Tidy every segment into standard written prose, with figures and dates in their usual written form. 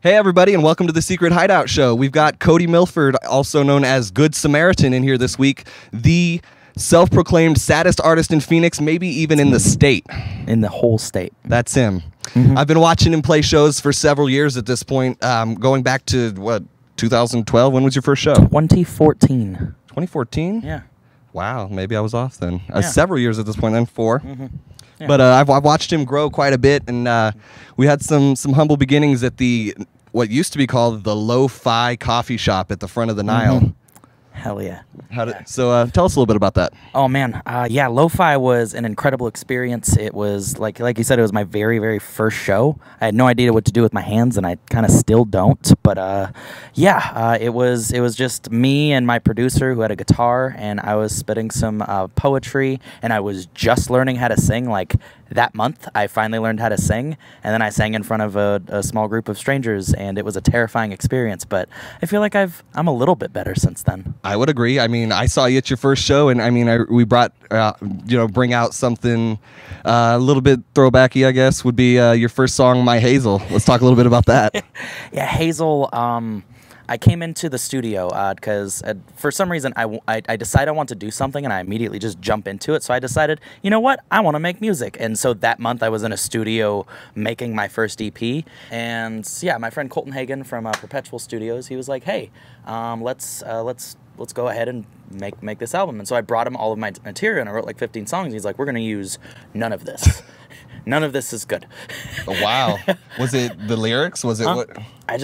Hey everybody, and welcome to the Secret Hideout Show. We've got Cody Milford, also known as Good Samaritan, in here this week. The self-proclaimed saddest artist in Phoenix, maybe even in the state. In the whole state. That's him. I've been watching him play shows for several years at this point, going back to, what, 2012? When was your first show? 2014. 2014? Yeah. Wow, maybe I was off then. Yeah. Several years at this point then, 4. Yeah. But I've watched him grow quite a bit, and we had some humble beginnings at the what used to be called the Lo-Fi Coffee Shop at the front of the Nile. Hell yeah. So tell us a little bit about that. Oh man, yeah, Lo-Fi was an incredible experience. It was like you said, it was my very first show. I had no idea what to do with my hands, and I kind of still don't. But yeah, it was just me and my producer who had a guitar, and I was spitting some poetry, and I was just learning how to sing. Like that month, I finally learned how to sing, and then I sang in front of a small group of strangers, and it was a terrifying experience. But I feel like I'm a little bit better since then. I would agree. I mean, I saw you at your first show, and I mean, we brought, bring out something a little bit throwbacky, I guess, would be your first song, My Hazel. Let's talk a little bit about that. Yeah, Hazel, I came into the studio because for some reason I decided I want to do something, and I immediately just jump into it. So I decided, you know what, I want to make music. And so that month I was in a studio making my first EP. And yeah, my friend Colton Hagen from Perpetual Studios, he was like, hey, let's go ahead and make this album. And so I brought him all of my material, and I wrote like 15 songs. He's like, we're going to use none of this. None of this is good. Oh, wow. Was it the lyrics? Was it what? I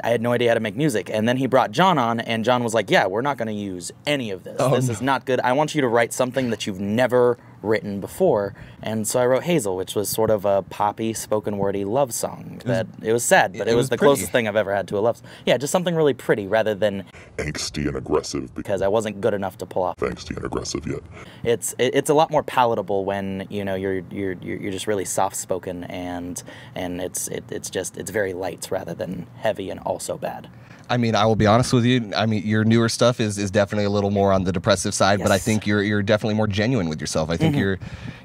had no idea how to make music. And then he brought John on, and John was like, yeah, we're not going to use any of this. This is not good. I want you to write something that you've never written before. And so I wrote Hazel, which was sort of a poppy, spoken wordy love song. It was sad, but it was the closest thing I've ever had to a love song. Yeah, just something really pretty rather than angsty and aggressive, because I wasn't good enough to pull off angsty and aggressive yet. It's a lot more palatable when you're just really soft spoken, and it's very light rather than heavy and also bad. I mean, I will be honest with you. I mean, your newer stuff is definitely a little more on the depressive side, Yes. but I think you're definitely more genuine with yourself. I think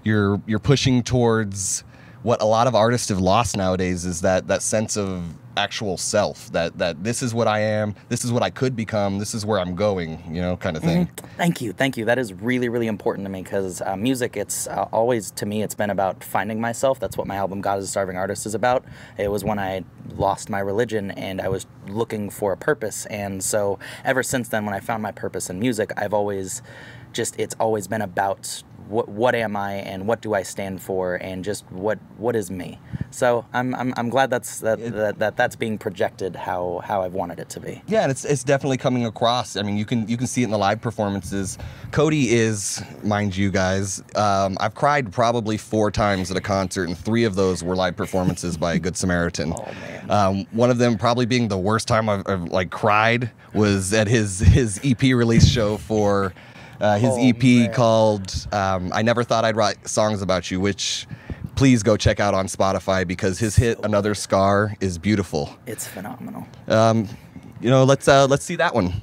you're pushing towards what a lot of artists have lost nowadays, is that sense of actual self, that this is what I am, this is what I could become, this is where I'm going, kind of thing. Thank you. That is really important to me, because music, it's always, to me, it's been about finding myself. That's what my album God is a Starving Artist is about. It was when I lost my religion and I was looking for a purpose, and so ever since then, when I found my purpose in music, it's always been about what am I, and what do I stand for, and just what is me. So I'm glad that's being projected how I've wanted it to be. Yeah, and it's definitely coming across. I mean, you can see it in the live performances. Cody is, mind you guys, I've cried probably 4 times at a concert, and 3 of those were live performances by Good Samaritan. Oh man. One of them probably being the worst time I've cried was at his EP release show for his EP called I Never Thought I'd Write Songs About You, which please go check out on Spotify, because his hit Another Scar is beautiful. It's phenomenal. Let's see that one.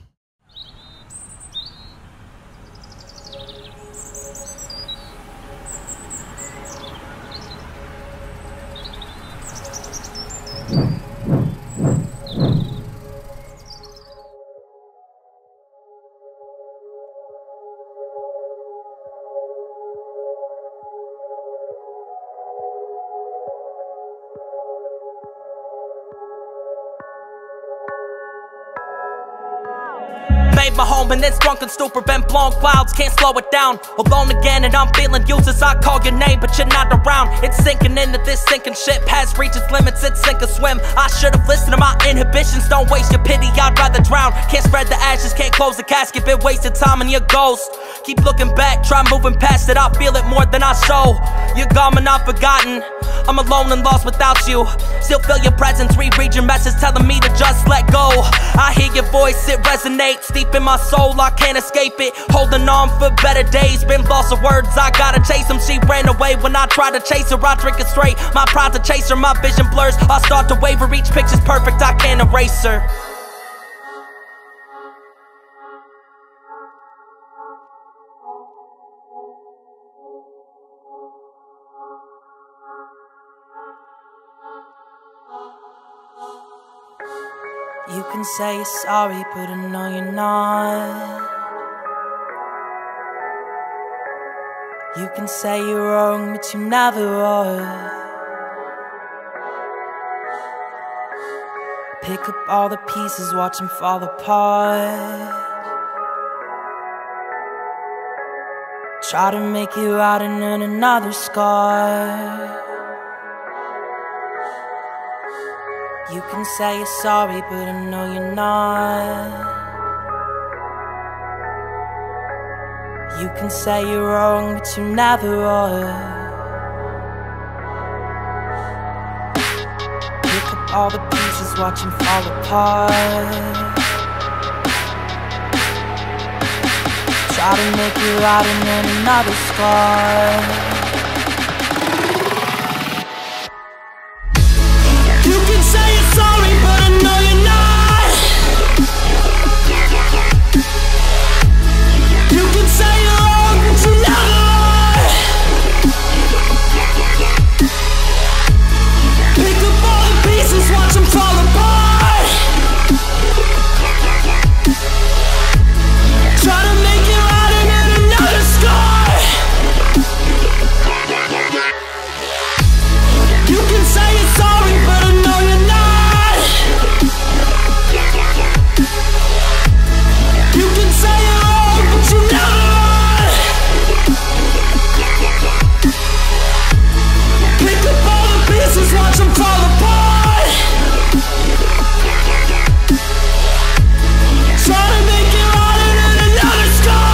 Made my home in this drunken stupor, been blown clouds, can't slow it down. Alone again and I'm feeling useless, I call your name but you're not around. It's sinking into this sinking ship, has reached its limits, it's sink or swim. I should've listened to my inhibitions, don't waste your pity, I'd rather drown. Can't spread the ashes, can't close the casket, been wasted time and your ghost. Keep looking back, try moving past it, I feel it more than I show. You're gone and I'm forgotten, I'm alone and lost without you. Still feel your presence, reread your message telling me to just let go. I hear your voice, it resonates deep in my soul, I can't escape it. Holding on for better days, been lost of words, I gotta chase them. She ran away when I tried to chase her, I drink it straight. My pride to chase her, my vision blurs, I start to waver, each picture's perfect, I can't erase her. You can say you're sorry, but I know you're not. You can say you're wrong, but you never are. Pick up all the pieces, watch them fall apart. Try to make it right and earn another scar. You can say you're sorry, but I know you're not. You can say you're wrong, but you never are. Pick up all the pieces, watch them fall apart. Try to make it right and then another scar. You can say you're sorry, but I know you're not. You can say you're wrong, but you never are. Pick up all the pieces, watch them fall apart. Try to make it right and then another scar. You can say you're sorry, but I know you're not. You can say you're wrong, but you never are. Pick up all the pieces, watch them fall apart. Try to make it right and then another scar.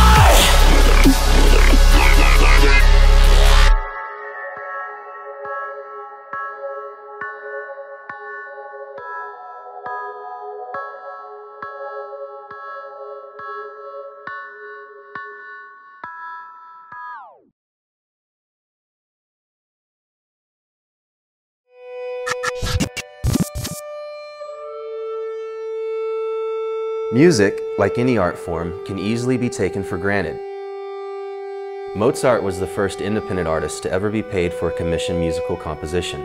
Music, like any art form, can easily be taken for granted. Mozart was the first independent artist to ever be paid for a commissioned musical composition.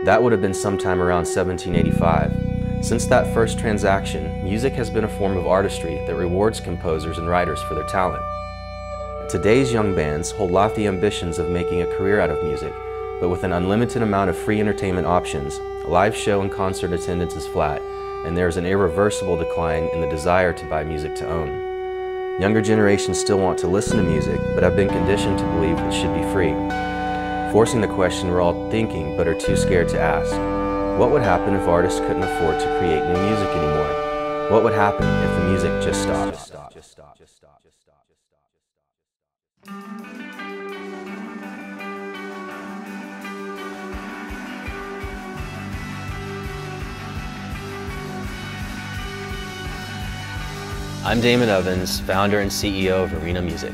That would have been sometime around 1785. Since that first transaction, music has been a form of artistry that rewards composers and writers for their talent. Today's young bands hold lofty ambitions of making a career out of music, but with an unlimited amount of free entertainment options, live show and concert attendance is flat, and there is an irreversible decline in the desire to buy music to own. Younger generations still want to listen to music, but have been conditioned to believe it should be free, forcing the question we're all thinking but are too scared to ask. What would happen if artists couldn't afford to create new music anymore? What would happen if the music just stopped? I'm Damon Evans, founder and CEO of Arena Music.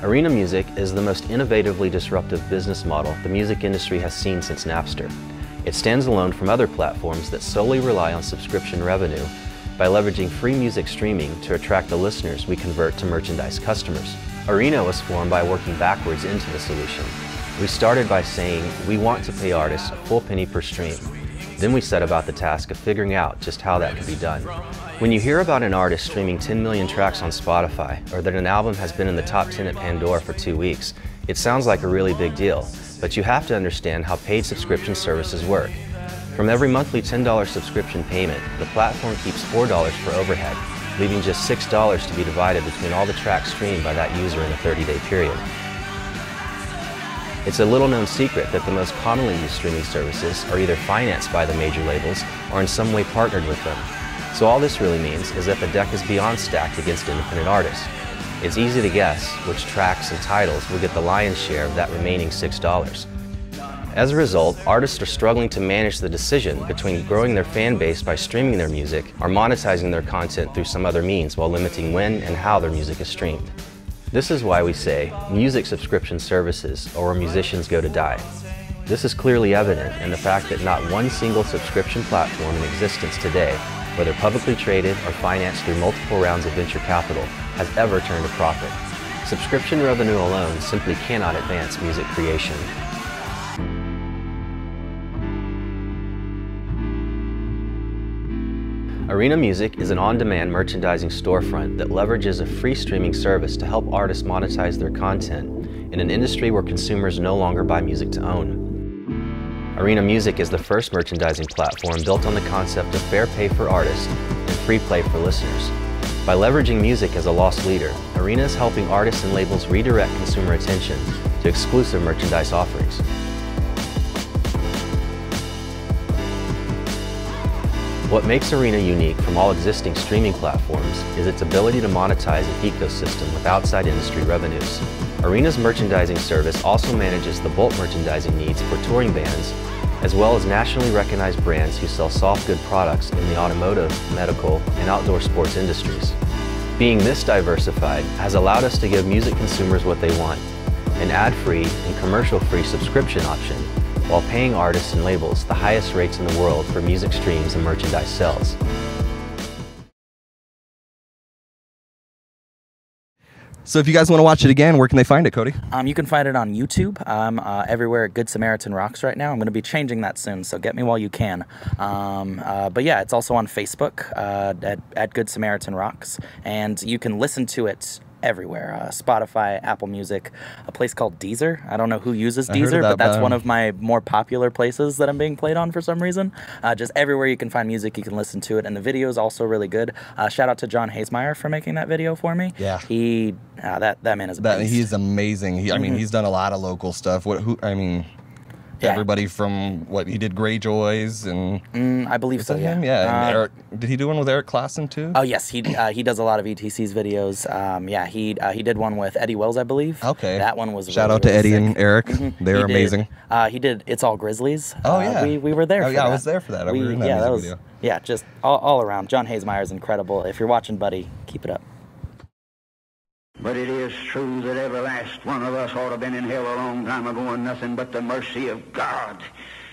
Arena Music is the most innovatively disruptive business model the music industry has seen since Napster. It stands alone from other platforms that solely rely on subscription revenue by leveraging free music streaming to attract the listeners we convert to merchandise customers. Arena was formed by working backwards into the solution. We started by saying we want to pay artists a full penny per stream. Then we set about the task of figuring out just how that could be done. When you hear about an artist streaming 10 million tracks on Spotify, or that an album has been in the top 10 at Pandora for 2 weeks, it sounds like a really big deal, but you have to understand how paid subscription services work. From every monthly $10 subscription payment, the platform keeps $4 for overhead, leaving just $6 to be divided between all the tracks streamed by that user in a 30-day period. It's a little-known secret that the most commonly used streaming services are either financed by the major labels or in some way partnered with them. So all this really means is that the deck is beyond stacked against independent artists. It's easy to guess which tracks and titles will get the lion's share of that remaining $6. As a result, artists are struggling to manage the decision between growing their fan base by streaming their music or monetizing their content through some other means while limiting when and how their music is streamed. This is why we say music subscription services or where musicians go to die. This is clearly evident in the fact that not one single subscription platform in existence today, whether publicly traded or financed through multiple rounds of venture capital, has ever turned a profit. Subscription revenue alone simply cannot advance music creation. Arena Music is an on-demand merchandising storefront that leverages a free streaming service to help artists monetize their content in an industry where consumers no longer buy music to own. Arena Music is the first merchandising platform built on the concept of fair pay for artists and free play for listeners. By leveraging music as a loss leader, Arena is helping artists and labels redirect consumer attention to exclusive merchandise offerings. What makes Arena unique from all existing streaming platforms is its ability to monetize an ecosystem with outside industry revenues. Arena's merchandising service also manages the bulk merchandising needs for touring bands, as well as nationally recognized brands who sell soft good products in the automotive, medical, and outdoor sports industries. Being this diversified has allowed us to give music consumers what they want, an ad-free and commercial-free subscription option, while paying artists and labels the highest rates in the world for music streams and merchandise sales. So if you guys want to watch it again, where can they find it, Cody? You can find it on YouTube. Everywhere at Good Samaritan Rocks right now. I'm going to be changing that soon, so get me while you can. But yeah, it's also on Facebook at Good Samaritan Rocks, and you can listen to it everywhere. Spotify, Apple Music, a place called Deezer. I don't know who uses Deezer, but that's one of my more popular places that I'm being played on for some reason. Just everywhere you can find music, you can listen to it, and the video is also really good. Shout out to John Hazemeyer for making that video for me. Yeah. That man is a beast. He's amazing. I mean, he's done a lot of local stuff. Everybody from what he did, Greyjoys and I believe so. Yeah. Him? Yeah. And Eric, did he do one with Eric Klassen too? Oh yes, he does a lot of ETC's videos. Yeah, he did one with Eddie Wells, I believe. Okay. That one was shout really, out to really Eddie sick. and Eric. They're amazing. He did It's All Grizzlies. Oh yeah. We were there. Oh for yeah, that. I was there for that. We were in that music video. Yeah, just all around. John Hazemeyer is incredible. If you're watching, buddy, keep it up. But it is true that every last one of us ought to have been in hell a long time ago, and nothing but the mercy of God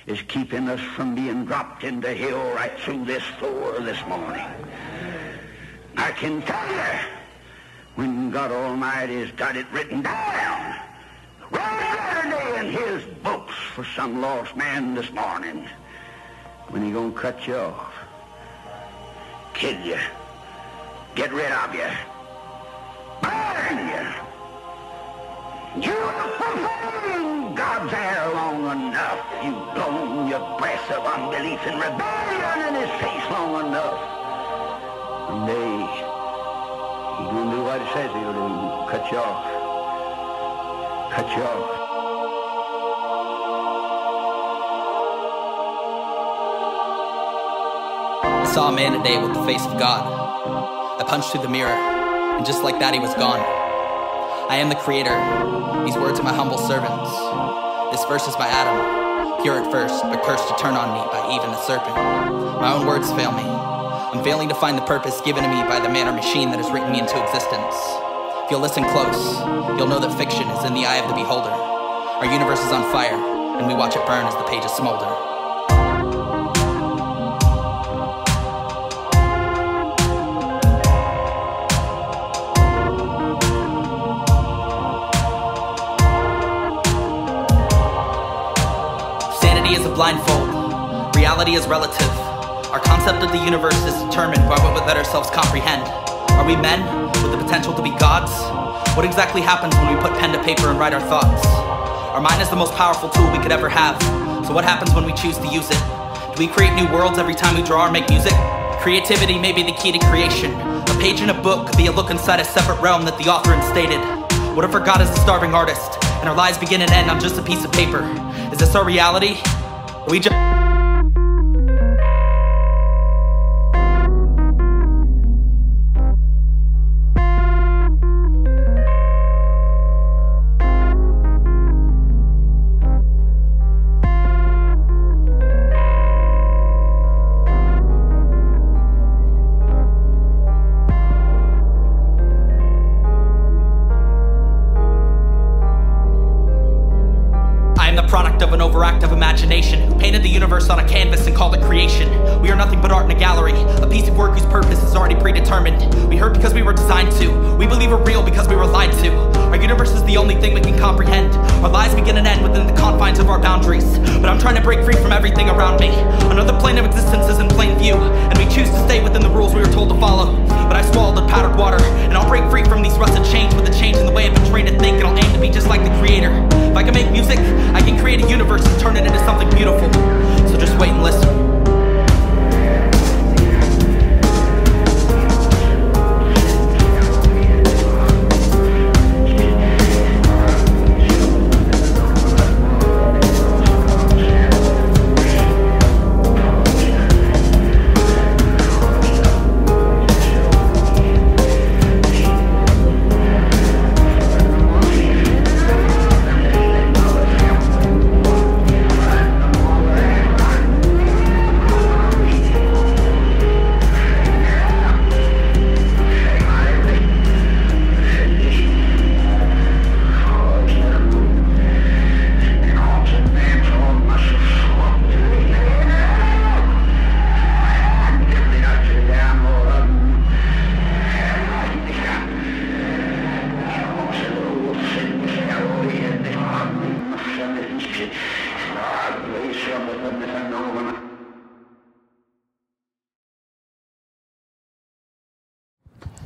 is keeping us from being dropped into hell right through this floor this morning. I can tell you, when God Almighty's got it written down, right there in his books for some lost man this morning, when he gonna cut you off, kill you, get rid of you, burn you. You've fulfilled God's air long enough. You've blown your breath of unbelief and rebellion in his face long enough. One day, he's going to do what he says he'll do. Cut you off. Cut you off. I saw a man today with the face of God. I punched through the mirror, and just like that he was gone. I am the creator. These words are my humble servants. This verse is by Adam, pure at first, but cursed to turn on me by even the serpent. My own words fail me. I'm failing to find the purpose given to me by the man or machine that has written me into existence. If you'll listen close, you'll know that fiction is in the eye of the beholder. Our universe is on fire, and we watch it burn as the pages smolder. Is a blindfold. Reality is relative. Our concept of the universe is determined by what we let ourselves comprehend. Are we men with the potential to be gods? What exactly happens when we put pen to paper and write our thoughts? Our mind is the most powerful tool we could ever have. So what happens when we choose to use it? Do we create new worlds every time we draw or make music? Creativity may be the key to creation. A page in a book could be a look inside a separate realm that the author instated. What if our God is a starving artist, and our lives begin and end on just a piece of paper? Is this our reality? We just... product of an overactive imagination who painted the universe on a canvas and called it creation. We are nothing but art in a gallery, a piece of work whose purpose is already predetermined. We hurt because we were designed to. We believe we're real because we were lied to. Our universe is the only thing we can comprehend. Our lives begin and end within the confines of our boundaries. But I'm I'm trying to break free from everything around me. Another plane of existence is in plain view, and we choose to stay within the rules we were told to follow. But I swallowed the powdered water, and I'll break free from these ruts of change with a change in the way I've been trained to think, and I'll aim to be just like the creator. If I can make music, I can create a universe and turn it into something beautiful. So just wait and listen.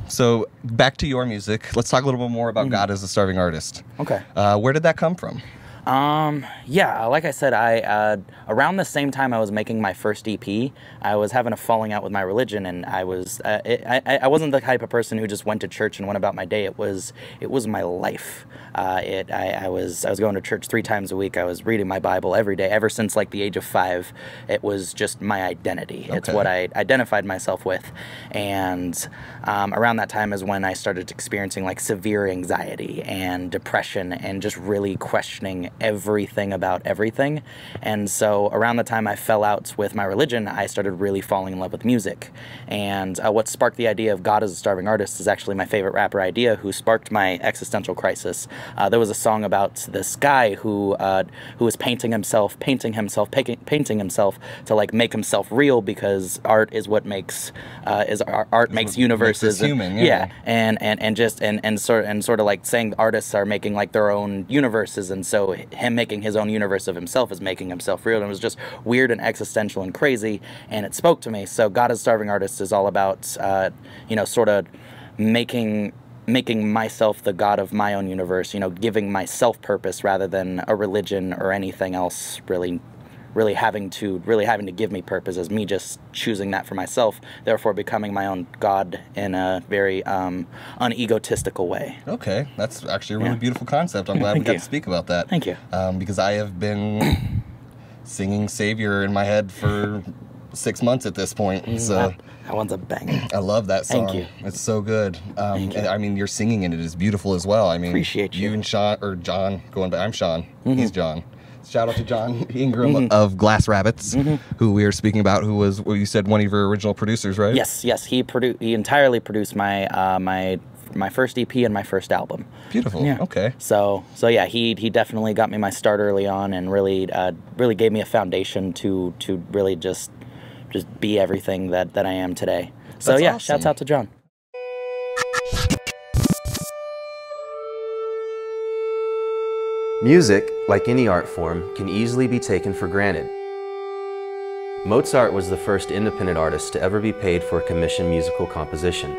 So back to your music. Let's talk a little bit more about God as a Starving Artist. Okay. Where did that come from? Yeah, like I said, I around the same time I was making my first EP, I was having a falling out with my religion, and I wasn't the type of person who just went to church and went about my day. It was my life. I was going to church 3 times a week. I was reading my Bible every day, ever since like the age of 5. It was just my identity. Okay. It's what I identified myself with, and around that time is when I started experiencing like severe anxiety and depression, and just really questioning everything about everything. And so around the time I fell out with my religion, I started really falling in love with music. And what sparked the idea of God as a Starving Artist is actually my favorite rapper Idea, who sparked my existential crisis. There was a song about this guy who was painting himself to like make himself real, because art is what makes art makes universes. Makes us human, yeah. And sort of like saying artists are making like their own universes, and so him making his own universe of himself is making himself real. And it was just weird and existential and crazy, and it spoke to me. So God as a Starving Artist is all about sort of making myself the god of my own universe, giving myself purpose rather than a religion or anything else really having to give me purpose, as me just choosing that for myself, therefore becoming my own god in a very unegotistical way. Okay, that's actually a really beautiful concept. I'm glad we got to speak about that. Thank you. Because I have been singing Savior in my head for 6 months at this point. So that one's a banger. I love that song. Thank you. It's so good. Thank you. I mean, your singing in it is beautiful as well. I mean, appreciate you. You and Sean, or John, going back. I'm Sean. He's John. Shout out to John Ingram of Glass Rabbits, who we were speaking about, who was, well, you said, one of your original producers, right? Yes. He entirely produced my my first EP and my first album. Beautiful. Yeah. Okay. So yeah, he definitely got me my start early on, and really gave me a foundation to really just be everything that I am today. So That's yeah, awesome. shouts out to John. Music, like any art form, can easily be taken for granted. Mozart was the first independent artist to ever be paid for a commissioned musical composition.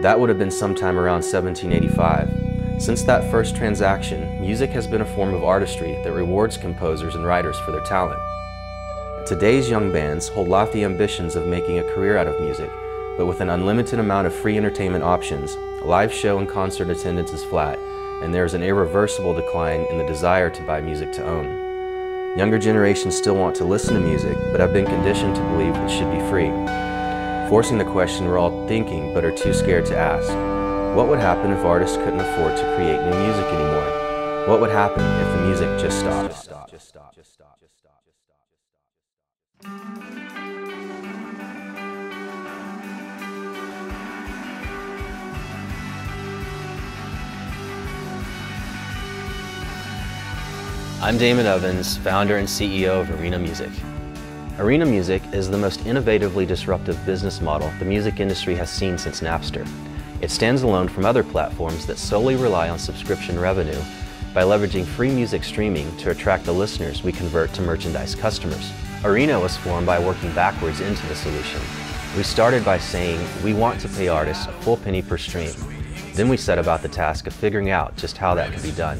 That would have been sometime around 1785. Since that first transaction, music has been a form of artistry that rewards composers and writers for their talent. Today's young bands hold lofty ambitions of making a career out of music, but with an unlimited amount of free entertainment options, live show and concert attendance is flat, and there is an irreversible decline in the desire to buy music to own. Younger generations still want to listen to music, but have been conditioned to believe it should be free, forcing the question we're all thinking but are too scared to ask. What would happen if artists couldn't afford to create new music anymore? What would happen if the music just stopped? I'm Damon Evans, founder and CEO of Arena Music. Arena Music is the most innovatively disruptive business model the music industry has seen since Napster. It stands alone from other platforms that solely rely on subscription revenue by leveraging free music streaming to attract the listeners we convert to merchandise customers. Arena was formed by working backwards into the solution. We started by saying we want to pay artists a full penny per stream. Then we set about the task of figuring out just how that could be done.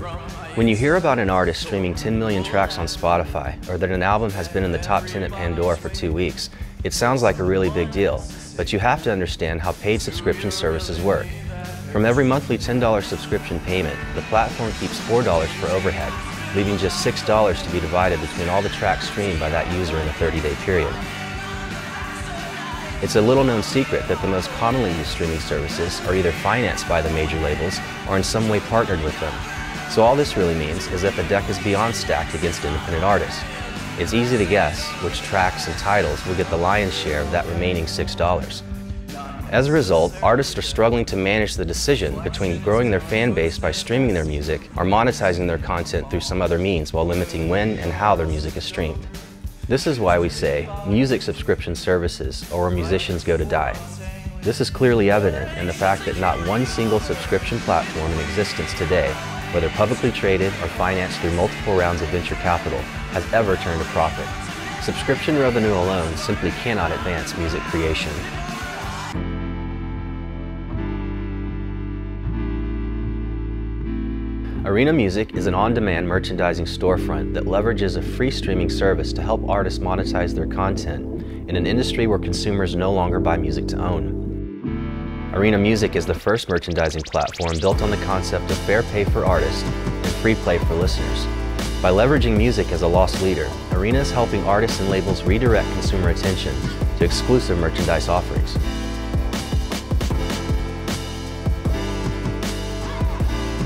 When you hear about an artist streaming 10 million tracks on Spotify, or that an album has been in the top 10 at Pandora for 2 weeks, it sounds like a really big deal, but you have to understand how paid subscription services work. From every monthly $10 subscription payment, the platform keeps $4 for overhead, leaving just $6 to be divided between all the tracks streamed by that user in a 30-day period. It's a little-known secret that the most commonly used streaming services are either financed by the major labels or in some way partnered with them. So all this really means is that the deck is beyond stacked against independent artists. It's easy to guess which tracks and titles will get the lion's share of that remaining $6. As a result, artists are struggling to manage the decision between growing their fan base by streaming their music or monetizing their content through some other means while limiting when and how their music is streamed. This is why we say music subscription services or where musicians go to die. This is clearly evident in the fact that not one single subscription platform in existence today, whether publicly traded or financed through multiple rounds of venture capital, has ever turned a profit. Subscription revenue alone simply cannot advance music creation. Arena Music is an on-demand merchandising storefront that leverages a free streaming service to help artists monetize their content in an industry where consumers no longer buy music to own. Arena Music is the first merchandising platform built on the concept of fair pay for artists and free play for listeners. By leveraging music as a loss leader, Arena is helping artists and labels redirect consumer attention to exclusive merchandise offerings.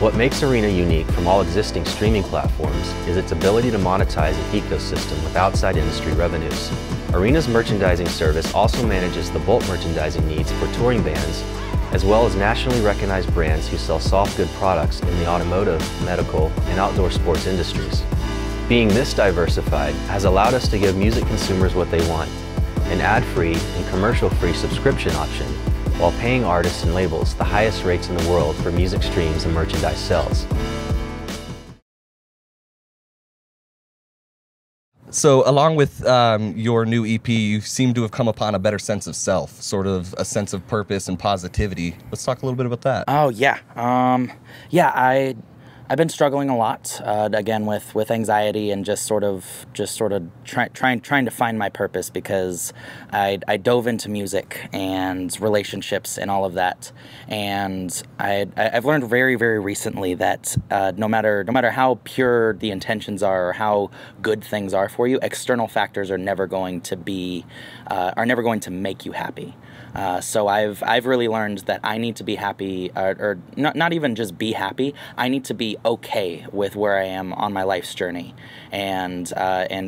What makes Arena unique from all existing streaming platforms is its ability to monetize an ecosystem with outside industry revenues. Arena's merchandising service also manages the bulk merchandising needs for touring bands, as well as nationally recognized brands who sell soft good products in the automotive, medical, and outdoor sports industries. Being this diversified has allowed us to give music consumers what they want, an ad-free and commercial-free subscription option, while paying artists and labels the highest rates in the world for music streams and merchandise sales. So along with your new EP, you seem to have come upon a better sense of self, sort of a sense of purpose and positivity. Let's talk a little bit about that. Oh, yeah. I've been struggling a lot, again, with anxiety and just sort of trying to find my purpose, because I dove into music and relationships and all of that, and I've learned very, very recently that no matter how pure the intentions are or how good things are for you, external factors are never going to make you happy. So I've really learned that I need to be happy, or not even just be happy. I need to be okay with where I am on my life's journey, and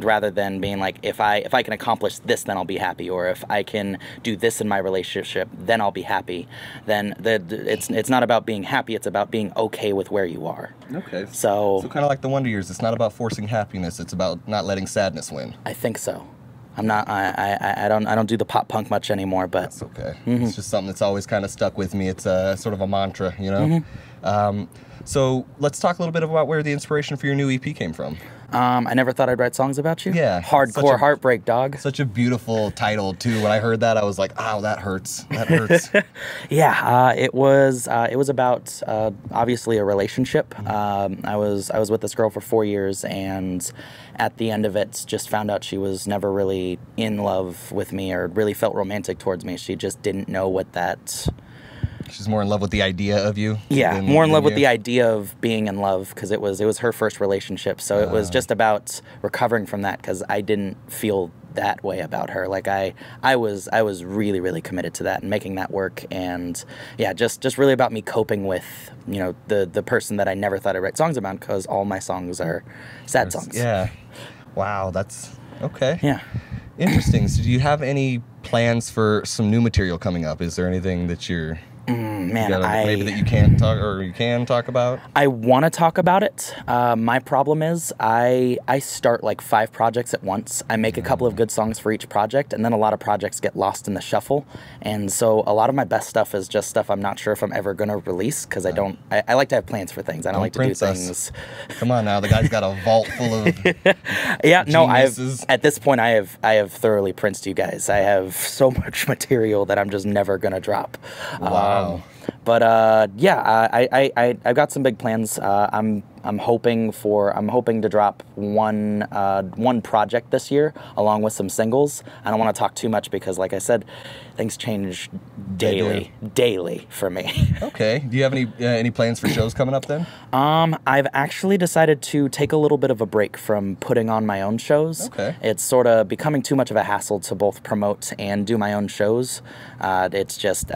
rather than being like, if I can accomplish this, then I'll be happy, or if I can do this in my relationship, then I'll be happy. Then it's not about being happy. It's about being okay with where you are. Okay. So kind of like the Wonder Years. It's not about forcing happiness. It's about not letting sadness win. I think so. I'm not. I don't do the pop punk much anymore, but that's okay. It's just something that's always kind of stuck with me. It's a sort of a mantra, you know. So let's talk a little bit about where the inspiration for your new EP came from. I never thought I'd write songs about you. Yeah, hardcore heartbreak, dog. Such a beautiful title too. When I heard that, I was like, "Ow, that hurts. That hurts." Yeah, it was about obviously a relationship. I was with this girl for 4 years, and at the end of it, just found out she was never really in love with me or really felt romantic towards me. She just didn't know what that. She's more in love with the idea of you. Yeah, more in love with the idea of being in love, because it was her first relationship. So it was just about recovering from that, because I didn't feel that way about her. Like I was really, really committed to that and making that work. And yeah, just really about me coping with, you know, the person that I never thought I'd write songs about, because all my songs are sad songs. Yeah. Wow, that's okay. Yeah. Interesting. So do you have any plans for some new material coming up? Is there anything that you're Man, maybe that you can't talk or you can talk about. I want to talk about it. My problem is I start like 5 projects at once. I make a couple of good songs for each project, and then a lot of projects get lost in the shuffle. And so a lot of my best stuff is just stuff I'm not sure if I'm ever going to release, because I like to have plans for things. I don't like to do things. Come on now, the guy's got a vault full of yeah, no, geniuses. at this point I have thoroughly princed you guys. I have so much material that I'm just never going to drop. Wow. But yeah, I've got some big plans. I'm hoping to drop one project this year along with some singles. I don't want to talk too much because, like I said, things change daily for me. Okay. Do you have any plans for shows coming up then? I've actually decided to take a little bit of a break from putting on my own shows. Okay. It's sort of becoming too much of a hassle to both promote and do my own shows. It's just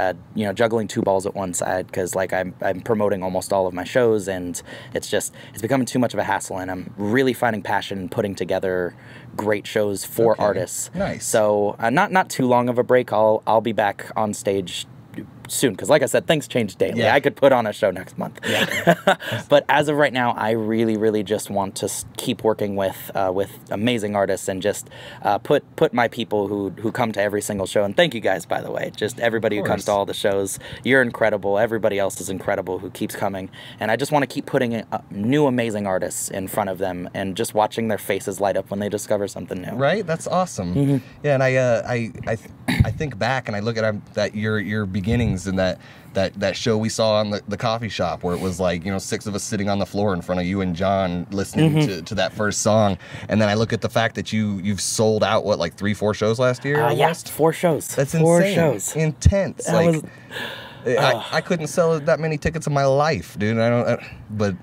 juggling 2 balls at once. Because like I'm promoting almost all of my shows, and it's becoming too much of a hassle. And I'm really finding passion in putting together great shows for artists. Nice. So not too long of a break. I'll be back on stage soon, because like I said, things change daily. Yeah. I could put on a show next month. Yeah. But as of right now, I really just want to keep working with amazing artists, and just put my people who come to every single show. And thank you guys, by the way. Just everybody who comes to all the shows. You're incredible. Everybody else is incredible who keeps coming. And I just want to keep putting new amazing artists in front of them, and just watching their faces light up when they discover something new. Right? That's awesome. Mm-hmm. Yeah, and I think back and I look at that your beginnings and that show we saw on the coffee shop, where it was like 6 of us sitting on the floor in front of you and John listening to that first song. And then I look at the fact that you've sold out like 3-4 shows last year. Yeah, 4 shows. That's 4 insane. shows. Intense. That was, I couldn't sell that many tickets in my life, dude. But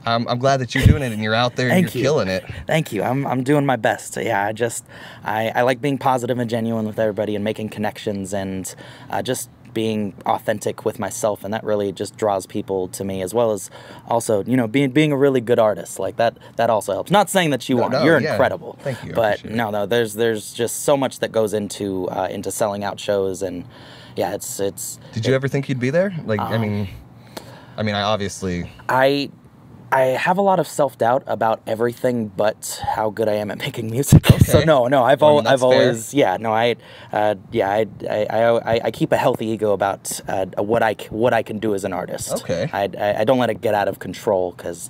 I'm glad that you're doing it and you're out there and you're killing it. Thank you. I'm doing my best. Yeah, I like being positive and genuine with everybody, and making connections, and just being authentic with myself, and that really just draws people to me, as well as also being a really good artist. Like that also helps. Not saying that you aren't. You're incredible. Thank you. But no, there's just so much that goes into selling out shows, and yeah, it's. Did you ever think you'd be there? Like, I mean, I obviously. I have a lot of self-doubt about everything but how good I am at making music. Okay. So no, I've always I keep a healthy ego about what I can do as an artist. Okay. I don't let it get out of control, because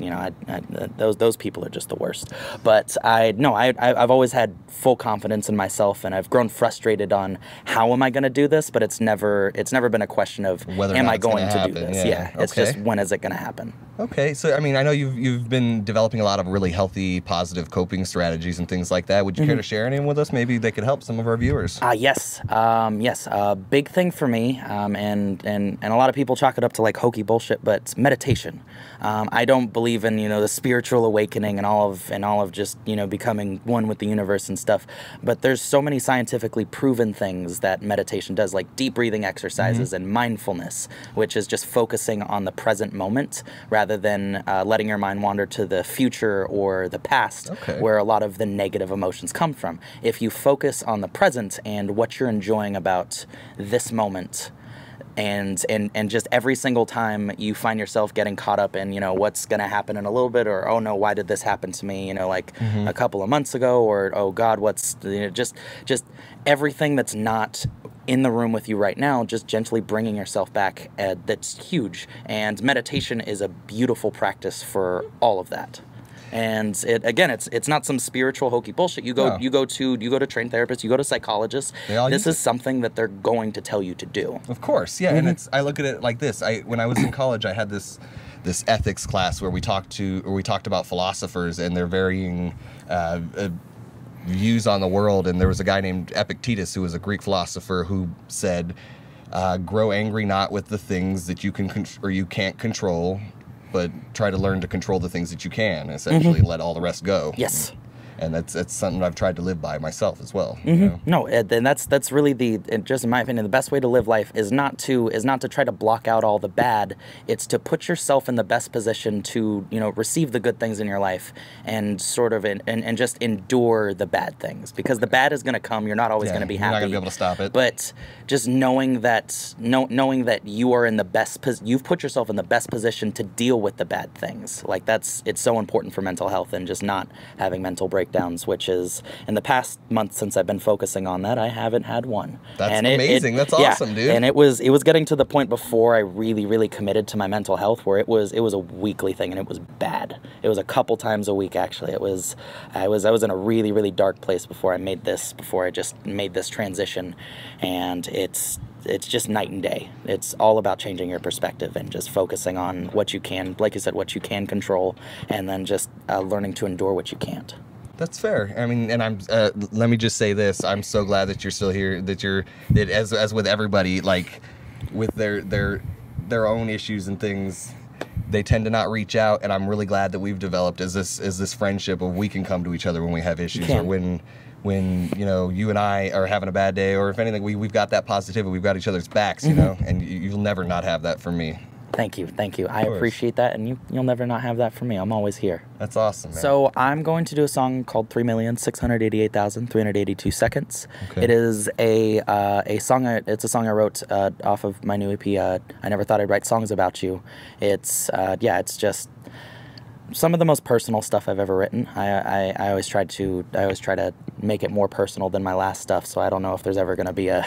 those people are just the worst. But I've always had full confidence in myself, and I've grown frustrated on how am I going to do this, but it's never been a question of whether am I going to happen. do this. Yeah. It's just when is it going to happen. Okay, so I know you've been developing a lot of really healthy, positive coping strategies and things like that. Would you care to share any with us? Maybe they could help some of our viewers. Yes. A big thing for me, and a lot of people chalk it up to like hokey bullshit, but meditation. I don't believe in the spiritual awakening and all of just becoming one with the universe and stuff. But there's so many scientifically proven things that meditation does, like deep breathing exercises and mindfulness, which is just focusing on the present moment rather than letting your mind wander to the future or the past, where a lot of the negative emotions come from. If you focus on the present and what you're enjoying about this moment, and just every single time you find yourself getting caught up in what's going to happen in a little bit, or oh no, why did this happen to me, a couple of months ago, or oh god, what's just everything that's not in the room with you right now, just gently bringing yourself back. That's huge, and meditation is a beautiful practice for all of that. And it's not some spiritual hokey bullshit. You go to trained therapists, you go to psychologists. This is something that they're going to tell you to do. Of course, yeah. And I look at it like this. When I was in college, I had this ethics class where we talked about philosophers and their varying views on the world. And there was a guy named Epictetus, who was a Greek philosopher, who said, "Grow angry not with the things that you can or you can't control, but try to learn to control the things that you can. Essentially, let all the rest go." Yes. And that's something I've tried to live by myself as well. You know? No, and that's really just in my opinion, the best way to live life is not to try to block out all the bad. It's to put yourself in the best position to, you know, receive the good things in your life and sort of and just endure the bad things, because the bad is going to come. You're not always going to be happy. You're not going to be able to stop it. But just knowing that you are in the best you've put yourself in the best position to deal with the bad things. Like it's so important for mental health, and just not having mental breakdowns, which is, in the past month since I've been focusing on that, I haven't had one. That's amazing. That's awesome, dude. And it was getting to the point before I really committed to my mental health where it was a weekly thing, and it was bad. It was a couple times a week, actually. I was in a really dark place before I just made this transition, and it's just night and day. It's all about changing your perspective and just focusing on what you can, like you said, what you can control, and then just learning to endure what you can't. That's fair. I mean, and I'm. Let me just say this: I'm so glad that you're still here. That as with everybody, like with their own issues and things, they tend to not reach out. And I'm really glad that we've developed as this friendship of we can come to each other when we have issues, or when you know you and I are having a bad day, or if anything, we've got that positivity. We've got each other's backs, you know. And you'll never not have that from me. Thank you. I appreciate that, and you'll never not have that from me. I'm always here. That's awesome, man. So I'm going to do a song called 3,688,382 Seconds. Okay. It is a song. It's a song I wrote off of my new EP. I Never Thought I'd Write Songs About You. It's just some of the most personal stuff I've ever written. I always try to make it more personal than my last stuff. So I don't know if there's ever going to be a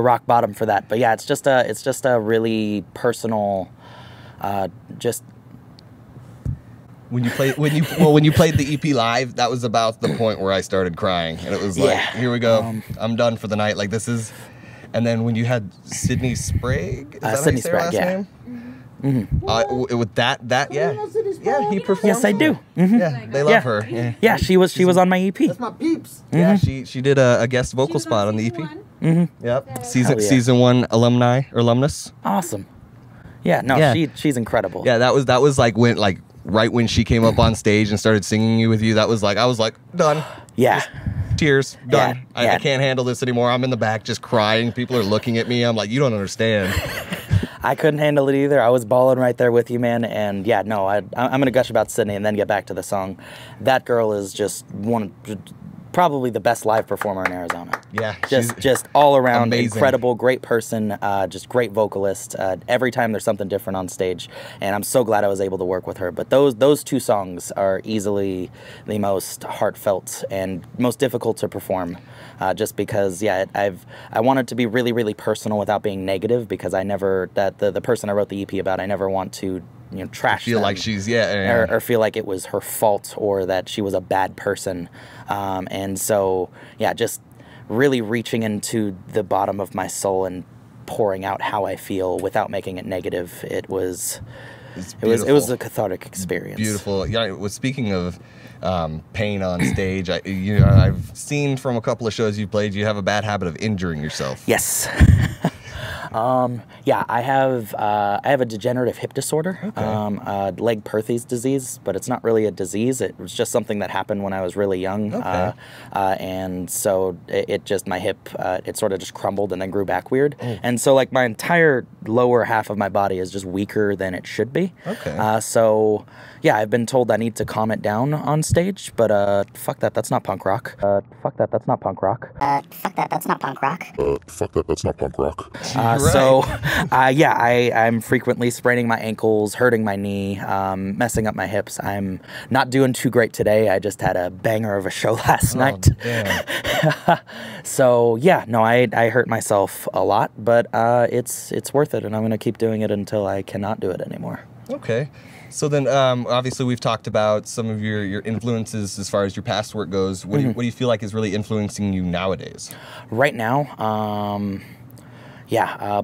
rock bottom for that. But yeah, it's just a really personal, just. When you played the EP live, that was about the point where I started crying, and it was like, here we go, I'm done for the night. Like this is, and then when you had Sydney Sprague, is that Sydney how you say her last name? Mm-hmm. With that, yeah, he performed. Yes, I do. Mm-hmm. Yeah, they love her. Yeah, she was on my EP. That's my peeps. Yeah, she did a guest vocal spot on the EP. Mm-hmm. Yep, season 1 alumnus. Awesome. Yeah, no, she's incredible. Yeah, that was right when she came up on stage and started singing with you. That was I was like, done. Yeah. Just tears, done. Yeah. I can't handle this anymore. I'm in the back just crying. People are looking at me. I'm like, you don't understand. I couldn't handle it either. I was bawling right there with you, man. And yeah, no, I'm going to gush about Sydney and then get back to the song. That girl is just probably the best live performer in Arizona. Yeah. Just all around amazing. Incredible, great person, just great vocalist. Every time there's something different on stage, and I'm so glad I was able to work with her. But those two songs are easily the most heartfelt and most difficult to perform, just because I wanted to be really personal without being negative, because the person I wrote the EP about, I never want to trash feel them, like she's or feel like it was her fault or that she was a bad person, and so just really reaching into the bottom of my soul and pouring out how I feel without making it negative. It was a cathartic experience. Beautiful. Yeah. Well, speaking of pain on stage, I've seen from a couple of shows you've played, you have a bad habit of injuring yourself. Yes. I have a degenerative hip disorder, Legg-Perthes disease, but it's not really a disease. It was just something that happened when I was really young, and so my hip it sort of just crumbled and then grew back weird, and so like my entire lower half of my body is just weaker than it should be. So I've been told I need to calm it down on stage, but fuck that, that's not punk rock. Fuck that, that's not punk rock. Fuck that, that's not punk rock. So, I'm frequently spraining my ankles, hurting my knee, messing up my hips. I'm not doing too great today. I just had a banger of a show last night. So, I hurt myself a lot, but it's worth it, and I'm going to keep doing it until I cannot do it anymore. Okay. So then, obviously, we've talked about some of your influences as far as your past work goes. What do you feel like is really influencing you nowadays? Right now,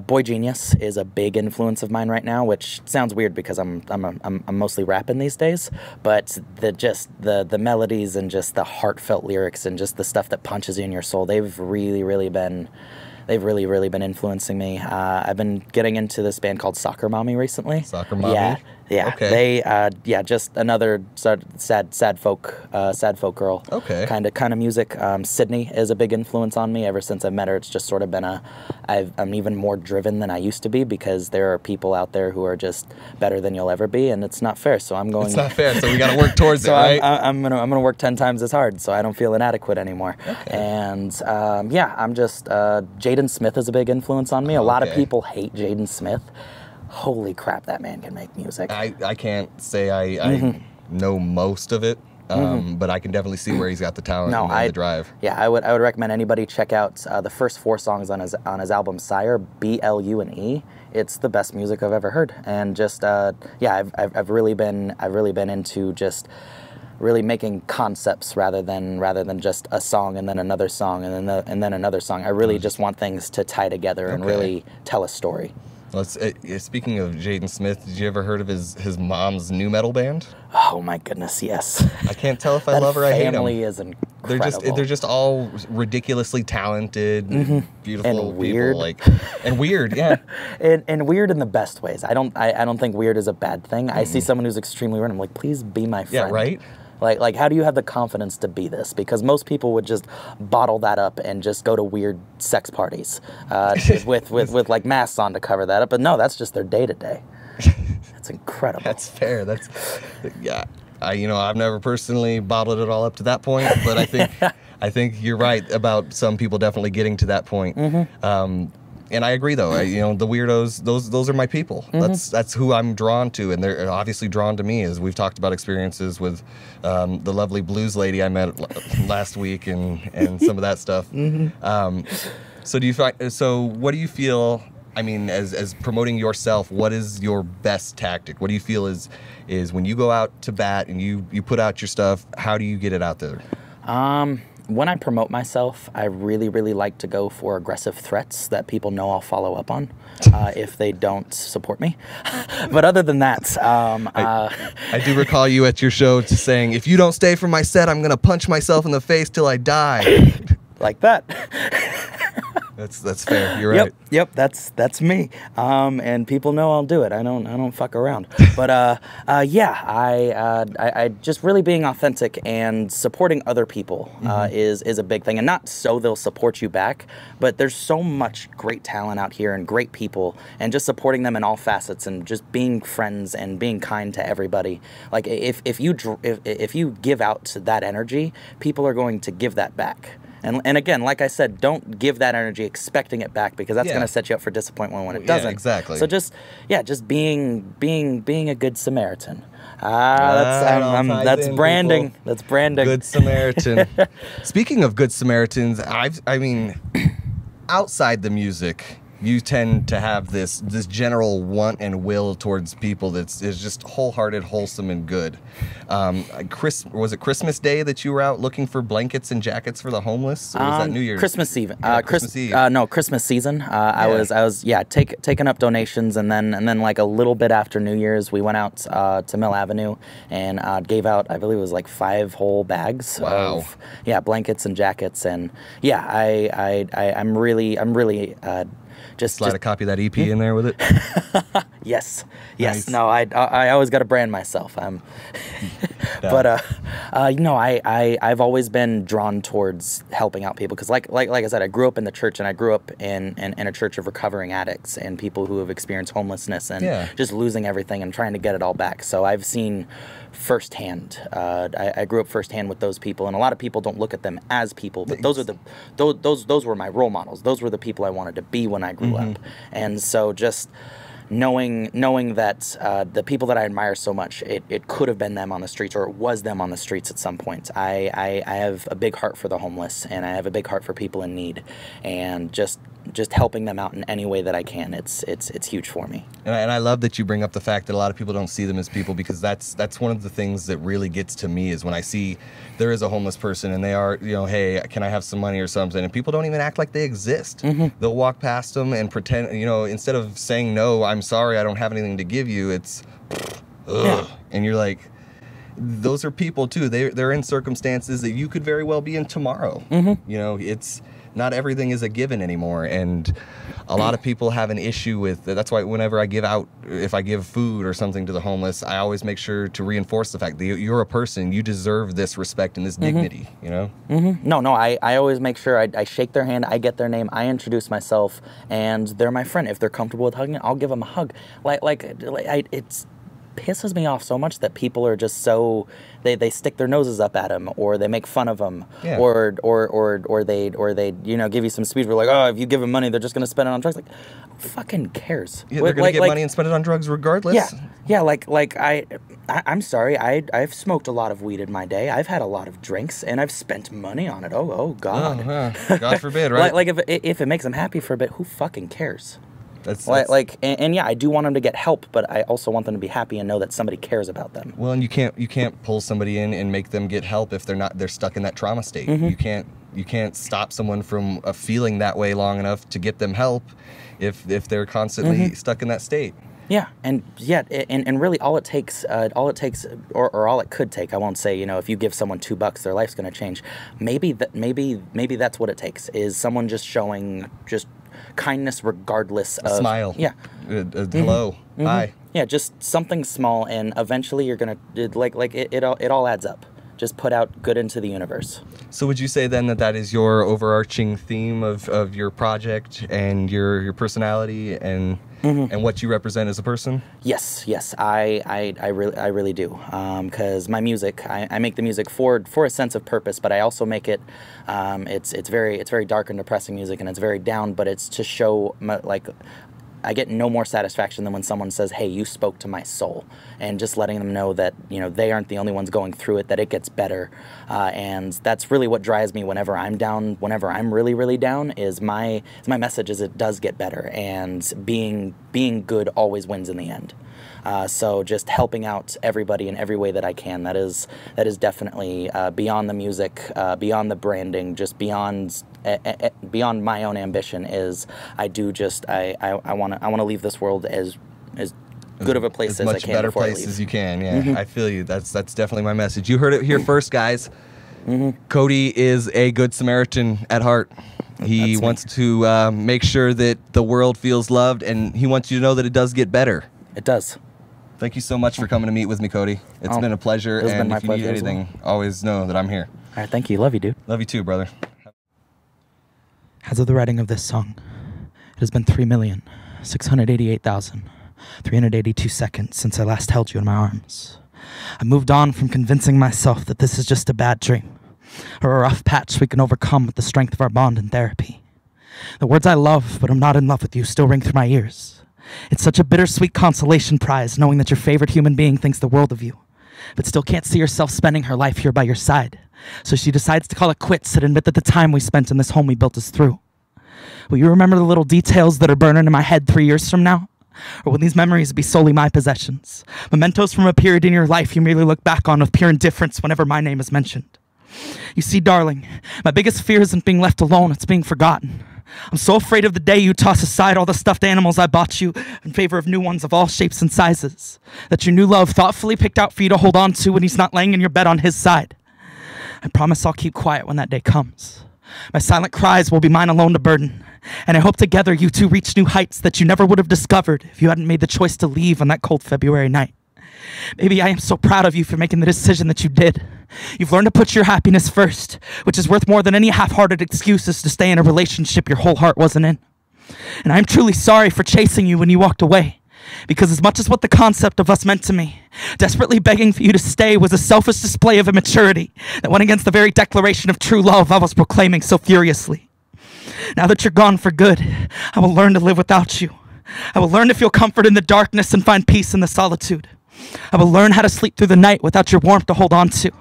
Boy Genius is a big influence of mine right now, which sounds weird because I'm mostly rapping these days, but the melodies and just the heartfelt lyrics and just the stuff that punches you in your soul, they've really been influencing me. I've been getting into this band called Soccer Mommy recently. Soccer Mommy? Yeah. Yeah, Okay. they, just another sad folk girl. Okay. Kind of music. Sydney is a big influence on me. Ever since I've met her, it's just sort of been I'm even more driven than I used to be, because there are people out there who are just better than you'll ever be, and it's not fair. So I'm going. It's not fair. So we got to work towards so it, right? I'm gonna work 10 times as hard, so I don't feel inadequate anymore. Okay. And I'm just Jaden Smith is a big influence on me. A lot of people hate Jaden Smith. Holy crap, that man can make music. I can't say I know most of it, but I can definitely see where he's got the talent and the drive. Yeah, I would recommend anybody check out the first 4 songs on his album Sire, B-L-U-N-E. It's the best music I've ever heard, and just I've really been into just really making concepts rather than just a song and then another song and then another song. I really just want things to tie together and really tell a story. Well, speaking of Jaden Smith, did you ever heard of his mom's new metal band? Oh my goodness, yes. I can't tell if I love or I hate them. Family is incredible. They're just all ridiculously talented, beautiful and weird. people, and weird, yeah. and weird in the best ways. I don't think weird is a bad thing. I see someone who's extremely weird, I'm like, please be my friend. Yeah, right. Like, how do you have the confidence to be this? Because most people would just bottle that up and just go to weird sex parties with like masks on to cover that up. But no, that's just their day to day. That's incredible. That's fair. Yeah. I've never personally bottled it all up to that point, but I think you're right about some people definitely getting to that point. And I agree, though. The weirdos, those are my people. That's who I'm drawn to, and they're obviously drawn to me, as we've talked about experiences with the lovely blues lady I met last week and some of that stuff. So what do you feel? I mean, as promoting yourself, what is your best tactic? What do you feel is when you go out to bat and you put out your stuff? How do you get it out there? When I promote myself, I really, really like to go for aggressive threats that people know I'll follow up on if they don't support me. But other than that, I do recall you at your show saying, "If you don't stay for my set, I'm going to punch myself in the face till I die." Like that. That's fair. You're right. Yep. That's me. And people know I'll do it. I don't fuck around. But I just really being authentic and supporting other people is a big thing. And not so they'll support you back, but there's so much great talent out here and great people, and just supporting them in all facets and just being friends and being kind to everybody. Like if you give out that energy, people are going to give that back. And again, like I said, don't give that energy expecting it back, because that's going to set you up for disappointment when it doesn't. Yeah, exactly. So just being a good Samaritan. That's branding. People. That's branding. Good Samaritan. Speaking of good Samaritans, outside the music, you tend to have this general want and will towards people that's is just wholehearted, wholesome, and good. Was it Christmas Day that you were out looking for blankets and jackets for the homeless? Or was that New Year's? Christmas Eve. Christmas Eve. No, Christmas season. I was taking up donations, and then like a little bit after New Year's, we went out to Mill Avenue and gave out, I believe it was like 5 whole bags of blankets and jackets, and I'm really just slide a copy of that EP in there with it. Yes. Nice. No, I always got to brand myself. But I've always been drawn towards helping out people, because like I said, I grew up in the church, and I grew up in a church of recovering addicts and people who have experienced homelessness and just losing everything and trying to get it all back. So I've seen firsthand. I grew up firsthand with those people, and a lot of people don't look at them as people, but those were my role models. Those were the people I wanted to be when I grew up. And so just knowing that the people that I admire so much, it could have been them on the streets, or it was them on the streets at some point. I have a big heart for the homeless, and I have a big heart for people in need, and just helping them out in any way that I can. It's huge for me. And I love that you bring up the fact that a lot of people don't see them as people, because that's one of the things that really gets to me, is when I see there is a homeless person and they are, hey, can I have some money or something? And people don't even act like they exist. They'll walk past them and pretend, instead of saying, no, I'm sorry, I don't have anything to give you, it's, ugh. And you're like, those are people too. They're in circumstances that you could very well be in tomorrow. You know, it's not everything is a given anymore, and a lot of people have an issue with. That's why whenever I give out, if I give food or something to the homeless, I always make sure to reinforce the fact that you're a person. You deserve this respect and this dignity. You know. No. I always make sure I shake their hand, I get their name, I introduce myself, and they're my friend. If they're comfortable with hugging, I'll give them a hug. It's pisses me off so much that people are just so they stick their noses up at him, or they make fun of him, or they give you some speech. We're like, oh, if you give them money, they're just gonna spend it on drugs. Like, who fucking cares? Yeah, they're gonna get money and spend it on drugs regardless. I'm sorry. I've smoked a lot of weed in my day. I've had a lot of drinks, and I've spent money on it. Oh God. God forbid, right? If it makes them happy for a bit, who fucking cares? That's I do want them to get help, but I also want them to be happy and know that somebody cares about them. Well, and you can't pull somebody in and make them get help if they're stuck in that trauma state. You can't stop someone from feeling that way long enough to get them help if they're constantly stuck in that state. Yeah, and really all it takes, or all it could take, I won't say, if you give someone $2, their life's going to change. Maybe that's what it takes, is someone just showing just kindness regardless of... Smile. Yeah. Hello. Hi. Yeah, just something small, and eventually you're going to, it all adds up. Just put out good into the universe. So would you say then that is your overarching theme of your project and your personality and what you represent as a person? Yes, I really do. Because my music, I make the music for a sense of purpose, but I also make it. It's very dark and depressing music, and it's very down. But it's to show I get no more satisfaction than when someone says, hey, you spoke to my soul, and just letting them know that, they aren't the only ones going through it, that it gets better. And that's really what drives me whenever I'm down, whenever I'm really, really down, is my message is it does get better, and being good always wins in the end. So just helping out everybody in every way that I can, that is definitely beyond the music, beyond the branding, just beyond my own ambition. Is I want to leave this world as good of a place as I can. As much better place as you can. Yeah, I feel you. That's definitely my message. You heard it here first, guys. Cody is a good Samaritan at heart. He wants to make sure that the world feels loved, and he wants you to know that it does get better. It does. Thank you so much for coming to meet with me, Cody. It's been a pleasure, and if you need anything, always know that I'm here. All right, thank you. Love you, dude. Love you too, brother. As of the writing of this song, it has been 3,688,382 seconds since I last held you in my arms. I moved on from convincing myself that this is just a bad dream, or a rough patch we can overcome with the strength of our bond in therapy. The words I love, but I'm not in love with you, still ring through my ears. It's such a bittersweet consolation prize knowing that your favorite human being thinks the world of you, but still can't see herself spending her life here by your side. So she decides to call it quits and admit that the time we spent in this home we built is through. Will you remember the little details that are burning in my head 3 years from now? Or will these memories be solely my possessions? Mementos from a period in your life you merely look back on with pure indifference whenever my name is mentioned. You see, darling, my biggest fear isn't being left alone, it's being forgotten. I'm so afraid of the day you toss aside all the stuffed animals I bought you in favor of new ones of all shapes and sizes, that your new love thoughtfully picked out for you to hold on to when he's not laying in your bed on his side. I promise I'll keep quiet when that day comes. My silent cries will be mine alone to burden, and I hope together you two reach new heights that you never would have discovered if you hadn't made the choice to leave on that cold February night. Baby, I am so proud of you for making the decision that you did. You've learned to put your happiness first, which is worth more than any half-hearted excuses to stay in a relationship your whole heart wasn't in. And I'm truly sorry for chasing you when you walked away, because as much as what the concept of us meant to me, desperately begging for you to stay was a selfish display of immaturity that went against the very declaration of true love I was proclaiming so furiously. Now that you're gone for good, I will learn to live without you. I will learn to feel comfort in the darkness and find peace in the solitude. I will learn how to sleep through the night without your warmth to hold on to.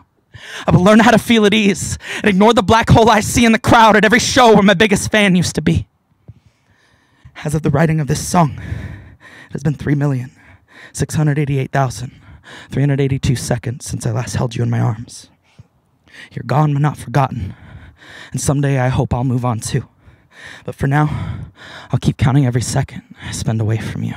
I will learn how to feel at ease and ignore the black hole I see in the crowd at every show where my biggest fan used to be. As of the writing of this song, it has been 3,688,382 seconds since I last held you in my arms. You're gone but not forgotten, and someday I hope I'll move on too. But for now, I'll keep counting every second I spend away from you.